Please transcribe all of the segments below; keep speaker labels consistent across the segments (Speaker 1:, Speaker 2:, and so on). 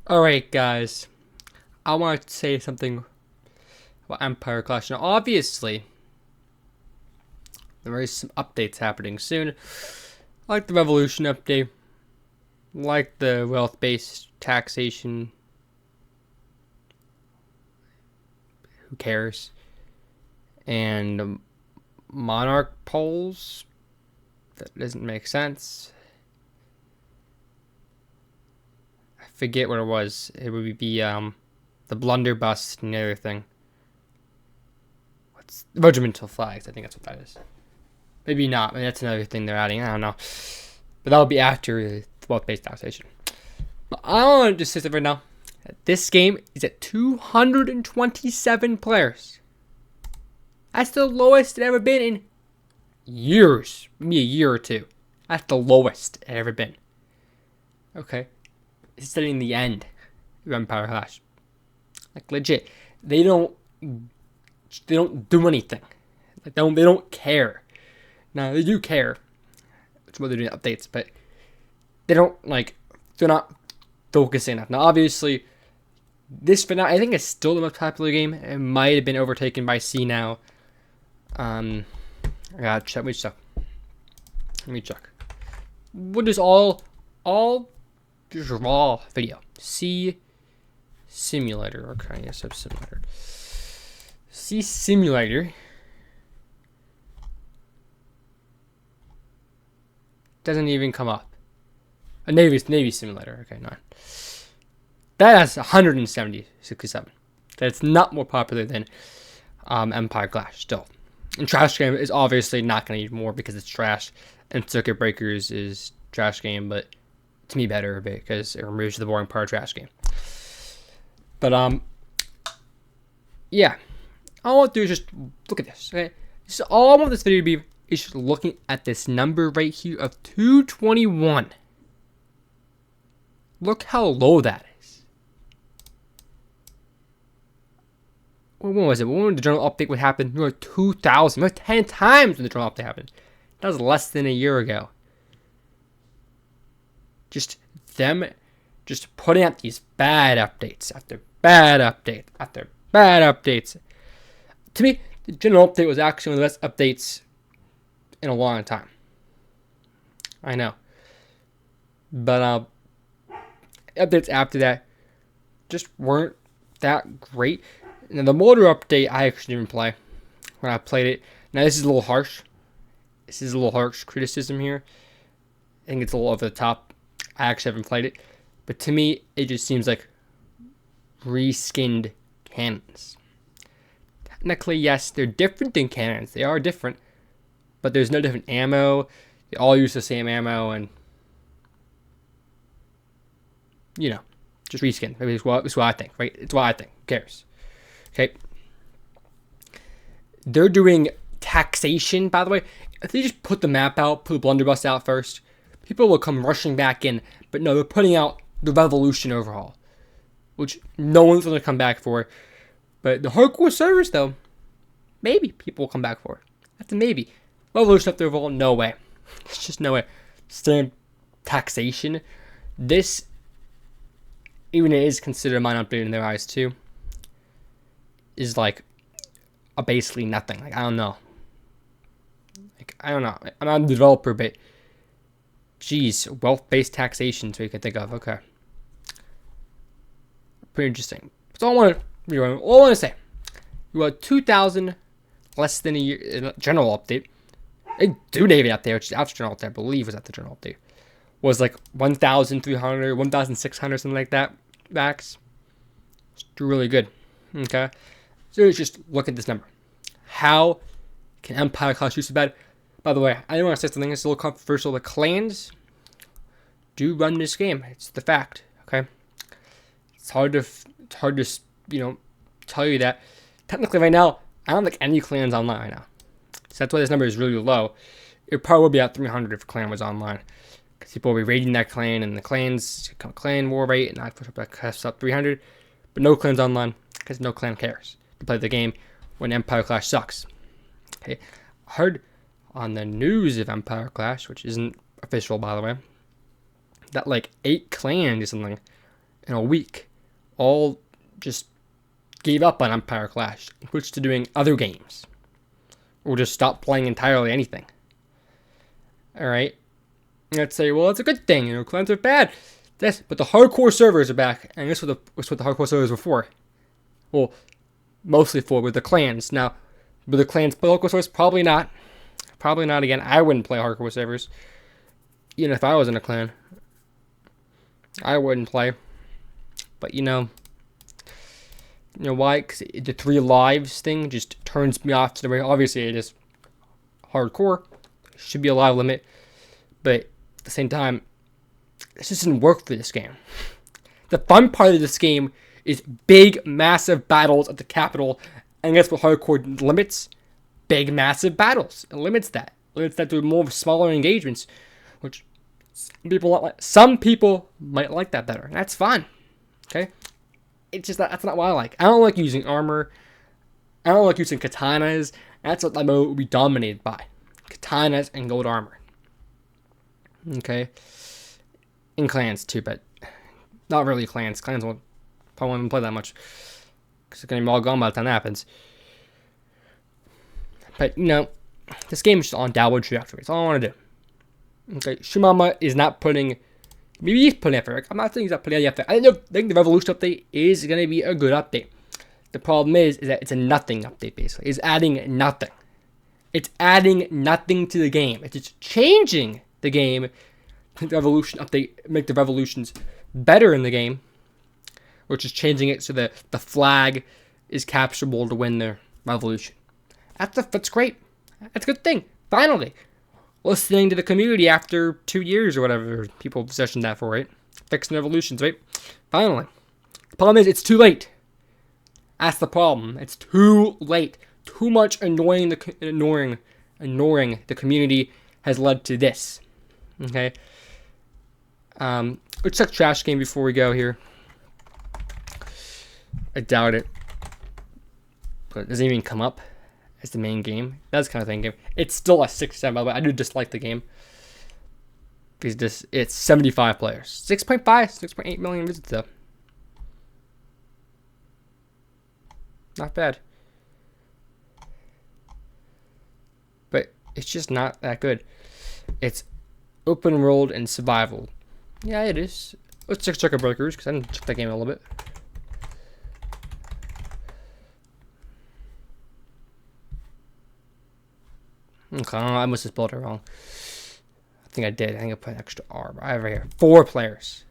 Speaker 1: Alright, guys. I want to say something about Empire Clash. Now, obviously, there is some updates happening soon. Like the Revolution update, like the wealth-based taxation. Who cares? And monarch polls. That doesn't make sense. I forget what it was. It would be the blunderbuss and the other thing. What's regimental flags? I think that's what that is. Maybe not. Maybe that's another thing they're adding. I don't know. But that'll be after the wealth-based taxation. But I want to just say right now that this game is at 227 players. That's the lowest it ever been in years. Maybe a year or two. That's the lowest it ever been. Okay. It's studying the end of Empire Clash. Like legit. They don't do anything. Like they don't care. Now they do care. It's what they're doing updates, but they're not focusing enough. Now obviously this for now I think it's still the most popular game. It might have been overtaken by C now. I gotta check. Let me check. What is all just raw video? C simulator. Okay, yes, I'm simulator. C simulator doesn't even come up. A Navy simulator. Okay, 9. That has 167. That's not more popular than Empire Clash still. And Trash Game is obviously not going to need more because it's trash. And Circuit Breakers is Trash Game, but to me better because it removes the boring part of Trash Game. But yeah. All I want to do is just look at this. Okay, so all I want this video to be is just looking at this number right here of 221. Look how low that is. When was it? When the journal update would happen? We were 2,000. We were 10 times when the journal update happened. That was less than a year ago. Just them just putting out these bad updates after bad update after bad updates. To me, the general update was actually one of the best updates in a long time. I know. But updates after that just weren't that great. And the motor update I actually didn't play when I played it. Now this is a little harsh. This is a little harsh criticism here. I think it's a little over the top. I actually haven't played it. But to me, it just seems like reskinned cannons. Technically, yes, they're different than cannons. They are different. But there's no different ammo. They all use the same ammo and just reskin. Maybe it's what I think, right? It's what I think. Who cares? Okay. They're doing taxation, by the way. If they just put the map out, put the blunderbuss out first, people will come rushing back in. But no, they're putting out the Revolution overhaul, which no one's going to come back for. But the hardcore servers, though, maybe people will come back for it. That's a maybe. Revolution after overhaul, no way. It's just no way. Standard taxation. This, even it is considered a minor update in their eyes too, is like a basically nothing. Like I don't know. I'm not a developer, but geez, wealth-based taxation so you can think of. Okay, pretty interesting. So all I want to say, you got 2,000 less than a year in a general update. They do Navy up there, which is after general update. I believe was at the general update. Was like 1,300, 1,600, something like that max. It's really good. Okay, so let's just look at this number. How can Empire Clash do so bad? By the way, I want to say something that's a little controversial. The clans do run this game. It's the fact. Okay, it's hard to tell you that. Technically, right now, I don't think any clans online right now. So that's why this number is really low. It probably would be at 300 if a clan was online. Because people will be raiding that clan, and the clans become clan war rate, and that push up 300. But no clans online, because no clan cares to play the game when Empire Clash sucks. Okay, I heard on the news of Empire Clash, which isn't official by the way, that like 8 clans or something in a week all just gave up on Empire Clash and switched to doing other games. Or just stopped playing entirely anything. Alright? Let's say, well, it's a good thing, clans are bad. Yes, but the hardcore servers are back, and this was what the hardcore servers were for. Well, mostly for with the clans. Now, with the clans play hardcore servers? Probably not. Probably not again. I wouldn't play hardcore servers. Even if I was in a clan. I wouldn't play. But you know why? Because the 3 lives thing just turns me off to the way. Obviously, it is hardcore. Should be a live limit. But at the same time, this doesn't work for this game. The fun part of this game is big, massive battles at the capital. And guess what hardcore limits? Big, massive battles. It limits that. It limits that to more smaller engagements. Which some people might like that better. That's fine. Okay? It's just that's not what I like. I don't like using armor. I don't like using katanas. That's what my mode will be dominated by. Katanas and gold armor. Okay? In clans too, but not really clans. Clans probably won't even play that much. Because it's going to be all gone by the time that happens. But, this game is just on downward trajectory. That's all I want to do. Okay, Shumama is not putting... Maybe he's putting effort. I'm not saying he's not putting any effort. I think the Revolution update is going to be a good update. The problem is that it's a nothing update, basically. It's adding nothing. It's adding nothing to the game. It's just changing the game. The Revolution update make the Revolutions better in the game. Which is changing it so that the flag is capturable to win the Revolution. That's great. That's a good thing. Finally. Listening to the community after 2 years or whatever people sessioned that for, right? Fixing revolutions, right? Finally. The problem is it's too late. That's the problem. It's too late. Too much ignoring the community has led to this. Okay? Let's check Trash Game before we go here. I doubt it. But it doesn't even come up as the main game. That's kind of thing game. It's still a 6-7, by the way. I do dislike the game. Because it's 75 players. 6.5, 6.8 million visits though. Not bad. But it's just not that good. It's open world and survival. Yeah, it is. Let's check Circuit Breakers, because I didn't check that game a little bit. Okay, I must have spelled it wrong. I think I did. I think I put an extra R. But I have right here 4 players.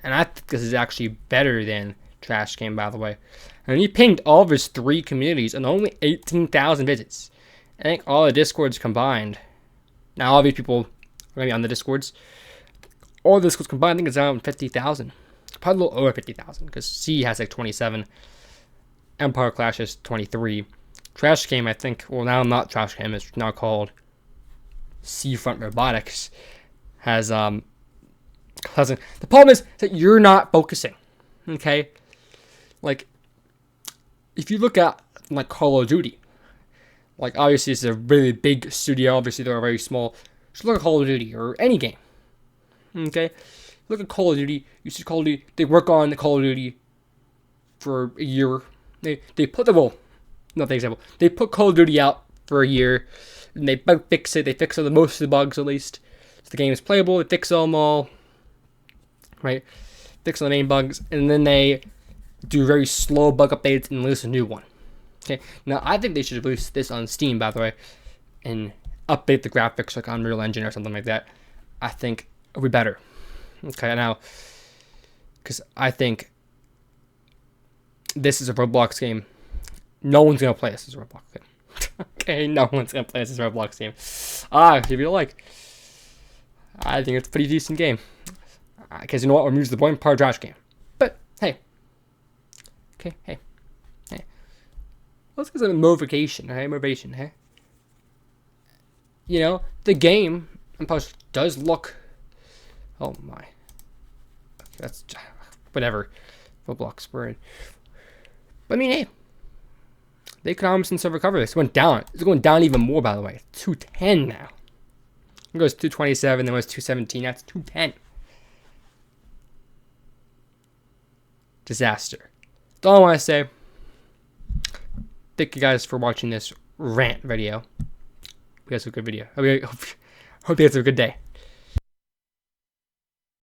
Speaker 1: And I think this is actually better than Trash Game, by the way. And he pinged all of his 3 communities and only 18,000 visits. I think all the Discords combined. Now, all these people are going to be on the Discords. All the Discords combined, I think it's around 50,000. Probably a little over 50,000. Because C has like 27. Empire Clash is 23. Trash Game, I think, well, now not Trash Game, it's now called Seafront Robotics, has, the problem is that you're not focusing, okay? Like, if you look at, like, Call of Duty, like, obviously it's a really big studio, obviously they're very small, just look at Call of Duty, or any game, okay? Look at Call of Duty, you see Call of Duty, they work on the Call of Duty for a year, they put the, well, not the example. They put Call of Duty out for a year, and they bug fix it. They fix all most of the bugs, at least. So the game is playable. They fix them all, right? Fix all the main bugs, and then they do very slow bug updates and release a new one. Okay. Now I think they should release this on Steam, by the way, and update the graphics like Unreal Engine or something like that. I think it would be better. Okay. Now, because I think this is a Roblox game. No one's going to play this as a Roblox game. Okay, no one's going to play this as a Roblox game. If you like. I think it's a pretty decent game. Because you know what? We're using the boring part of Trash Game. But, hey. Okay, hey. Let's get some motivation, okay? Motivation, hey? The game, does look... Oh, my. That's... Whatever. Roblox, we're in. But, I mean, hey. The economics and server recovery. This went down. It's going down even more, by the way. 210 now. It goes 227, then it was 217. That's 210. disaster. That's all I want to say. Thank you guys for watching this rant video. You guys have a good video. Hope you guys have a good day.